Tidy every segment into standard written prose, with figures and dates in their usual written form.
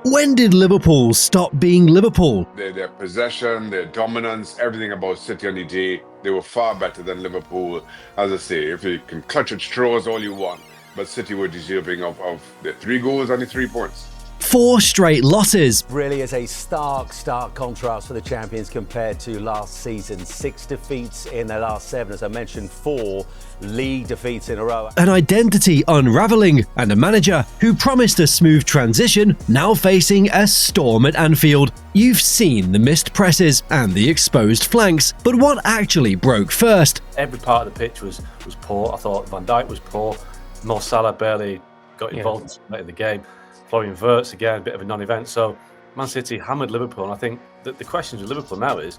When did Liverpool stop being Liverpool? Their possession, their dominance, everything about City on the day, they were far better than Liverpool. As I say, if you can clutch at straws all you want, but City were deserving of the 3 goals and the 3 points. 4 straight losses. Really is a stark contrast for the champions compared to last season. 6 defeats in their last 7, as I mentioned, 4 league defeats in a row. An identity unraveling, and a manager who promised a smooth transition now facing a storm at Anfield. You've seen the missed presses and the exposed flanks, but what actually broke first? Every part of the pitch was poor. I thought Van Dijk was poor. Mo Salah barely got involved in the game. Florian Wirtz, again, a bit of a non-event. So Man City hammered Liverpool, and I think that the question with Liverpool now is,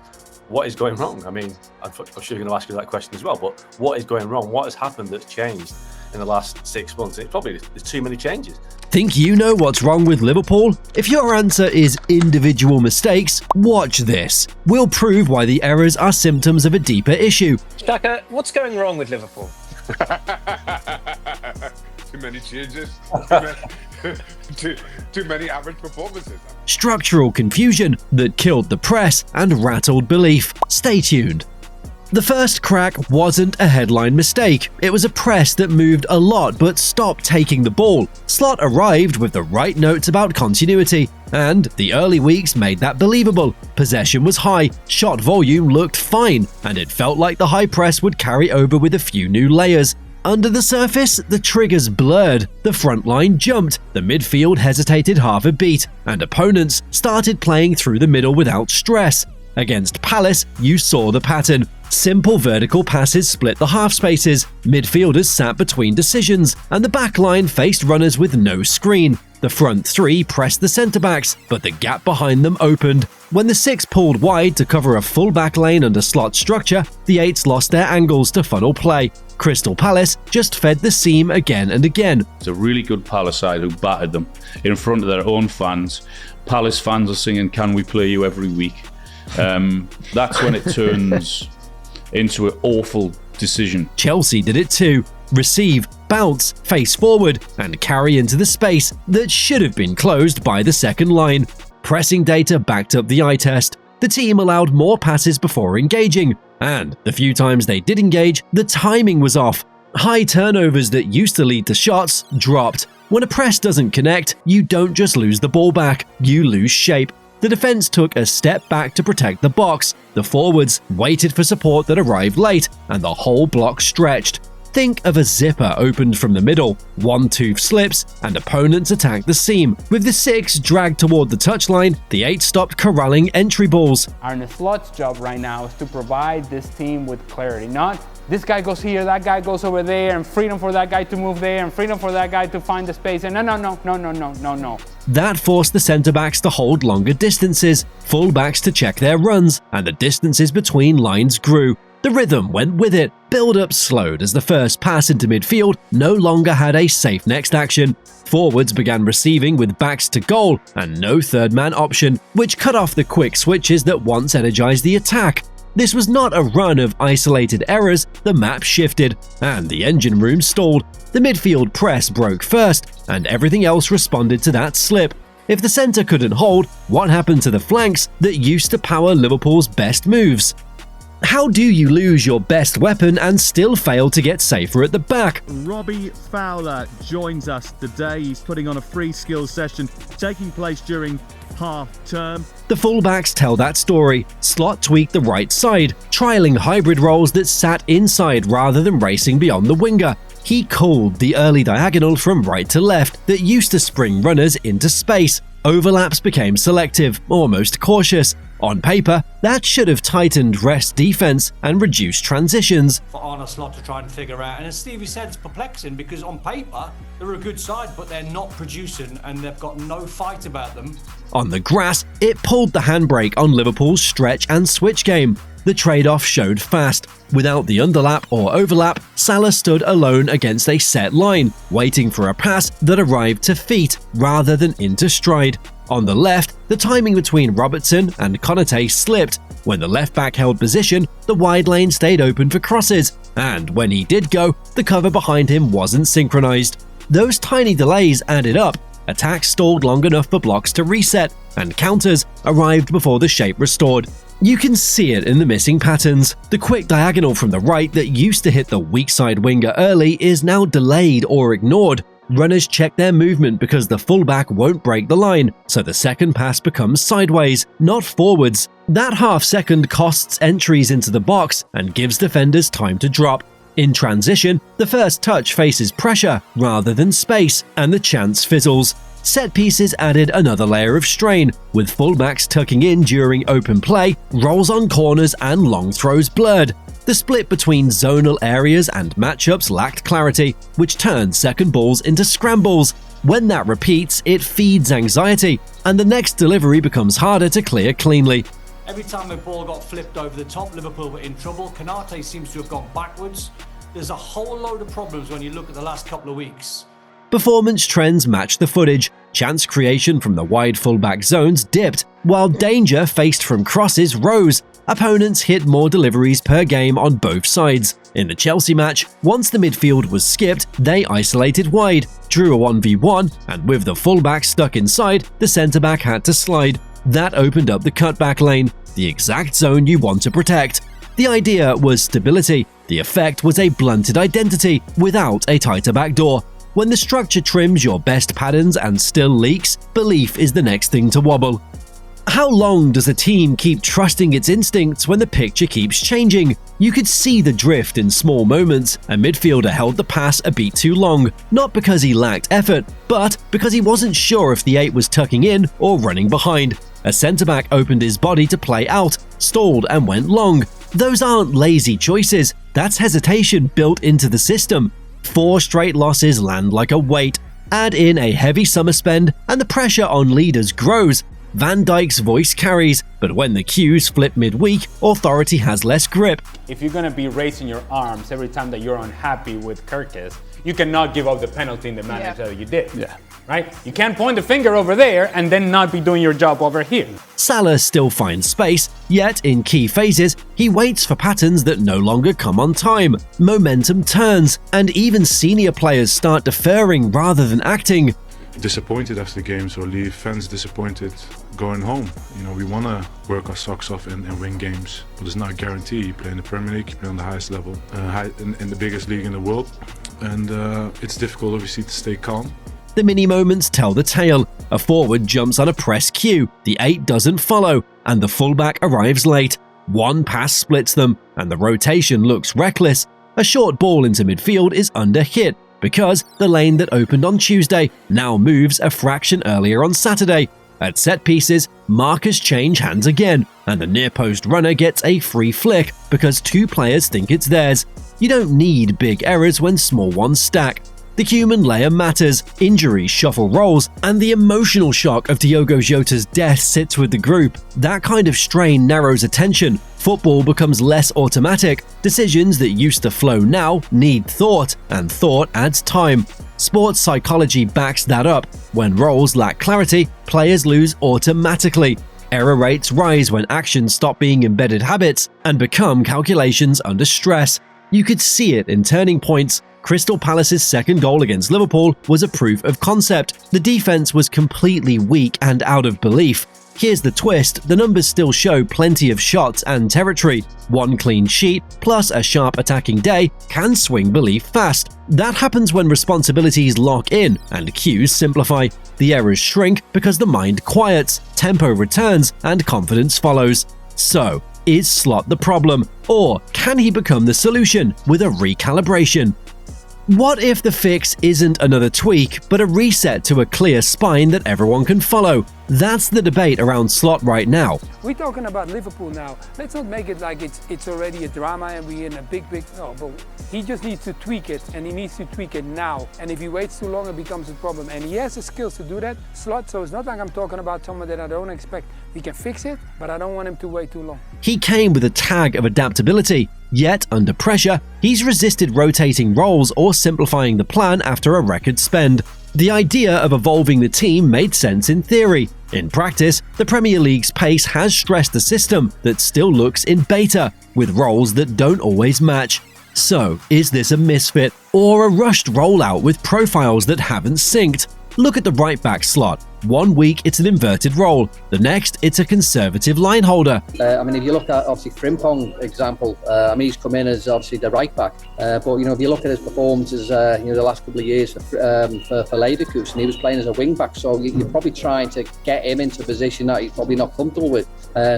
what is going wrong? I mean, I'm sure you're going to ask you that question as well, but what is going wrong? What has happened that's changed in the last 6 months? It's probably there's too many changes. Think you know what's wrong with Liverpool? If your answer is individual mistakes, watch this. We'll prove why the errors are symptoms of a deeper issue. Shaka, what's going wrong with Liverpool? Too many changes. Too many average performances. Structural confusion that killed the press and rattled belief. Stay tuned. The first crack wasn't a headline mistake. It was a press that moved a lot but stopped taking the ball. Slot arrived with the right notes about continuity, and the early weeks made that believable. Possession was high, shot volume looked fine, and it felt like the high press would carry over with a few new layers. Under the surface, the triggers blurred, the front line jumped, the midfield hesitated half a beat, and opponents started playing through the middle without stress. Against Palace, you saw the pattern. Simple vertical passes split the half spaces, midfielders sat between decisions, and the back line faced runners with no screen. The front 3 pressed the centre-backs, but the gap behind them opened. When the 6 pulled wide to cover a full back lane under Slot structure, the 8s lost their angles to funnel play. Crystal Palace just fed the seam again and again. It's a really good Palace side who battered them in front of their own fans. Palace fans are singing "Can we play you" every week. That's when it turns into an awful decision. Chelsea did it too. Receive, bounce, face forward, and carry into the space that should have been closed by the second line. Pressing data backed up the eye test. The team allowed more passes before engaging, and the few times they did engage, the timing was off. High turnovers that used to lead to shots dropped. When a press doesn't connect, you don't just lose the ball back, you lose shape. The defense took a step back to protect the box. The forwards waited for support that arrived late, and the whole block stretched. Think of a zipper opened from the middle, one tooth slips, and opponents attack the seam. With the 6 dragged toward the touchline, the 8 stopped corralling entry balls. Arne Slot's job right now is to provide this team with clarity, not this guy goes here, that guy goes over there, and freedom for that guy to move there, and freedom for that guy to find the space, and no. That forced the centre-backs to hold longer distances, full-backs to check their runs, and the distances between lines grew. The rhythm went with it. Build-up slowed as the first pass into midfield no longer had a safe next action. Forwards began receiving with backs to goal and no third-man option, which cut off the quick switches that once energized the attack. This was not a run of isolated errors, the map shifted, and the engine room stalled. The midfield press broke first, and everything else responded to that slip. If the centre couldn't hold, what happened to the flanks that used to power Liverpool's best moves? How do you lose your best weapon and still fail to get safer at the back? Robbie Fowler joins us today. He's putting on a free skills session taking place during half-term. The fullbacks tell that story. Slot tweaked the right side, trialling hybrid roles that sat inside rather than racing beyond the winger. He called the early diagonal from right to left that used to spring runners into space. Overlaps became selective, almost cautious. On paper, that should have tightened rest defense and reduced transitions. For Arne Slot to try and figure out, and as Stevie said, it's perplexing because on paper they're a good side, but they're not producing and they've got no fight about them. On the grass, it pulled the handbrake on Liverpool's stretch and switch game. The trade-off showed fast. Without the underlap or overlap, Salah stood alone against a set line, waiting for a pass that arrived to feet rather than into stride. On the left, the timing between Robertson and Konate slipped. When the left-back held position, the wide lane stayed open for crosses, and when he did go, the cover behind him wasn't synchronized. Those tiny delays added up, attacks stalled long enough for blocks to reset, and counters arrived before the shape restored. You can see it in the missing patterns. The quick diagonal from the right that used to hit the weak side winger early is now delayed or ignored. Runners check their movement because the fullback won't break the line, so the second pass becomes sideways, not forwards. That half second costs entries into the box and gives defenders time to drop. In transition, the first touch faces pressure rather than space, and the chance fizzles. Set pieces added another layer of strain, with fullbacks tucking in during open play, rolls on corners and long throws blurred. The split between zonal areas and matchups lacked clarity, which turned second balls into scrambles. When that repeats, it feeds anxiety, and the next delivery becomes harder to clear cleanly. Every time the ball got flipped over the top, Liverpool were in trouble. Konate seems to have gone backwards. There's a whole load of problems when you look at the last couple of weeks. Performance trends matched the footage. Chance creation from the wide fullback zones dipped, while danger faced from crosses rose. Opponents hit more deliveries per game on both sides. In the Chelsea match, once the midfield was skipped, they isolated wide, drew a 1v1, and with the fullback stuck inside, the centre-back had to slide. That opened up the cutback lane, the exact zone you want to protect. The idea was stability. The effect was a blunted identity without a tighter backdoor. When the structure trims your best patterns and still leaks, belief is the next thing to wobble. How long does a team keep trusting its instincts when the picture keeps changing? You could see the drift in small moments. A midfielder held the pass a beat too long, not because he lacked effort, but because he wasn't sure if the 8 was tucking in or running behind. A centre-back opened his body to play out, stalled and went long. Those aren't lazy choices, that's hesitation built into the system. 4 straight losses land like a weight. Add in a heavy summer spend and the pressure on leaders grows. Van Dijk's voice carries, but when the cues flip midweek, authority has less grip. If you're going to be raising your arms every time that you're unhappy with Kirkis, you cannot give up the penalty in the manner that you did. Right? You can't point the finger over there and then not be doing your job over here. Salah still finds space, yet in key phases, he waits for patterns that no longer come on time. Momentum turns, and even senior players start deferring rather than acting. Disappointed after the game, so leave fans disappointed going home. You know, we want to work our socks off and win games, but it's not a guarantee. You play in the Premier League, you play on the highest level, in the biggest league in the world, and it's difficult obviously to stay calm. The mini moments tell the tale. A forward jumps on a press cue, the 8 doesn't follow, and the fullback arrives late. One pass splits them, and the rotation looks reckless. A short ball into midfield is under hit, because the lane that opened on Tuesday now moves a fraction earlier on Saturday. At set pieces, markers change hands again, and the near-post runner gets a free flick because 2 players think it's theirs. You don't need big errors when small ones stack. The human layer matters, injuries shuffle roles, and the emotional shock of Diogo Jota's death sits with the group. That kind of strain narrows attention. Football becomes less automatic. Decisions that used to flow now need thought, and thought adds time. Sports psychology backs that up. When roles lack clarity, players lose automatically. Error rates rise when actions stop being embedded habits and become calculations under stress. You could see it in turning points. Crystal Palace's second goal against Liverpool was a proof of concept. The defense was completely weak and out of belief. Here's the twist, the numbers still show plenty of shots and territory. One clean sheet plus a sharp attacking day can swing belief fast. That happens when responsibilities lock in and cues simplify. The errors shrink because the mind quiets, tempo returns, and confidence follows. So, is Slot the problem? Or can he become the solution with a recalibration? What if the fix isn't another tweak, but a reset to a clear spine that everyone can follow? That's the debate around Slot right now. We're talking about Liverpool now. Let's not make it like it's already a drama and we're in a big... No, but he just needs to tweak it, and he needs to tweak it now. And if he waits too long, it becomes a problem. And he has the skills to do that, Slot, so it's not like I'm talking about someone that I don't expect. He can fix it, but I don't want him to wait too long. He came with a tag of adaptability, yet under pressure, he's resisted rotating roles or simplifying the plan after a record spend. The idea of evolving the team made sense in theory. In practice, the Premier League's pace has stressed a system that still looks in beta, with roles that don't always match. So, is this a misfit, or a rushed rollout with profiles that haven't synced? Look at the right-back slot. 1 week it's an inverted role, the next it's a conservative line holder. I mean, if you look at obviously Frimpong example, I mean he's come in as obviously the right back, but you know if you look at his performances, you know the last couple of years for Leverkusen, he was playing as a wing back, so you're probably trying to get him into a position that he's probably not comfortable with.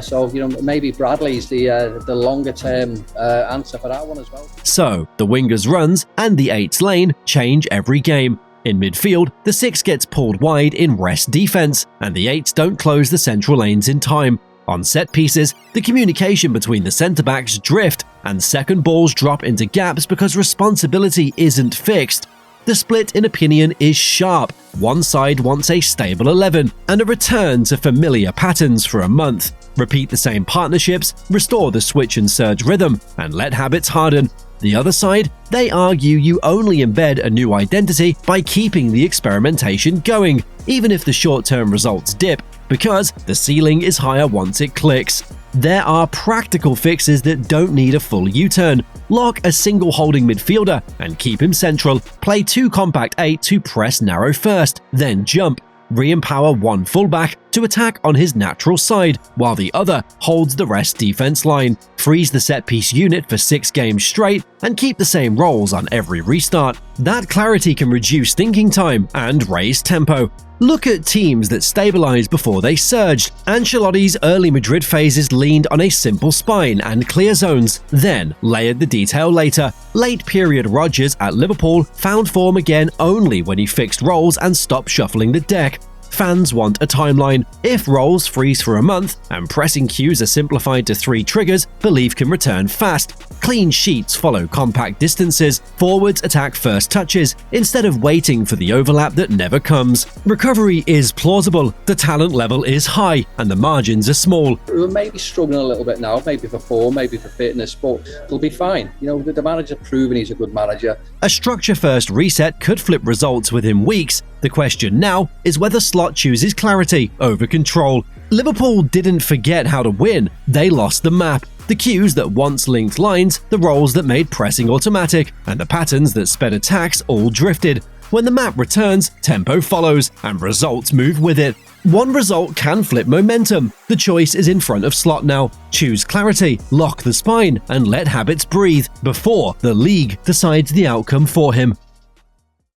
So you know maybe Bradley's the longer term answer for that one as well. So the wingers' runs and the 8's lane change every game. In midfield, the 6 gets pulled wide in rest defense, and the 8s don't close the central lanes in time. On set pieces, the communication between the centre-backs drift, and second balls drop into gaps because responsibility isn't fixed. The split in opinion is sharp. One side wants a stable 11 and a return to familiar patterns for a month. Repeat the same partnerships, restore the switch and surge rhythm, and let habits harden. The other side, they argue you only embed a new identity by keeping the experimentation going, even if the short-term results dip, because the ceiling is higher once it clicks. There are practical fixes that don't need a full U-turn. Lock a single holding midfielder and keep him central. Play 2 compact 8 to press narrow first, then jump. Re-empower one fullback to attack on his natural side, while the other holds the rest defense line. Freeze the set-piece unit for 6 games straight and keep the same roles on every restart. That clarity can reduce thinking time and raise tempo. Look at teams that stabilized before they surged. Ancelotti's early Madrid phases leaned on a simple spine and clear zones, then layered the detail later. Late period Rodgers at Liverpool found form again only when he fixed roles and stopped shuffling the deck. Fans want a timeline. If roles freeze for a month and pressing cues are simplified to 3 triggers, belief can return fast. Clean sheets follow compact distances. Forwards attack first touches instead of waiting for the overlap that never comes. Recovery is plausible, the talent level is high, and the margins are small. We're maybe struggling a little bit now, maybe for form, maybe for fitness, but they'll be fine. You know, the manager's proven he's a good manager. A structure-first reset could flip results within weeks. The question now is whether Slot chooses clarity over control. Liverpool didn't forget how to win, they lost the map. The cues that once linked lines, the roles that made pressing automatic, and the patterns that sped attacks all drifted. When the map returns, tempo follows, and results move with it. One result can flip momentum. The choice is in front of Slot now. Choose clarity, lock the spine, and let habits breathe before the league decides the outcome for him.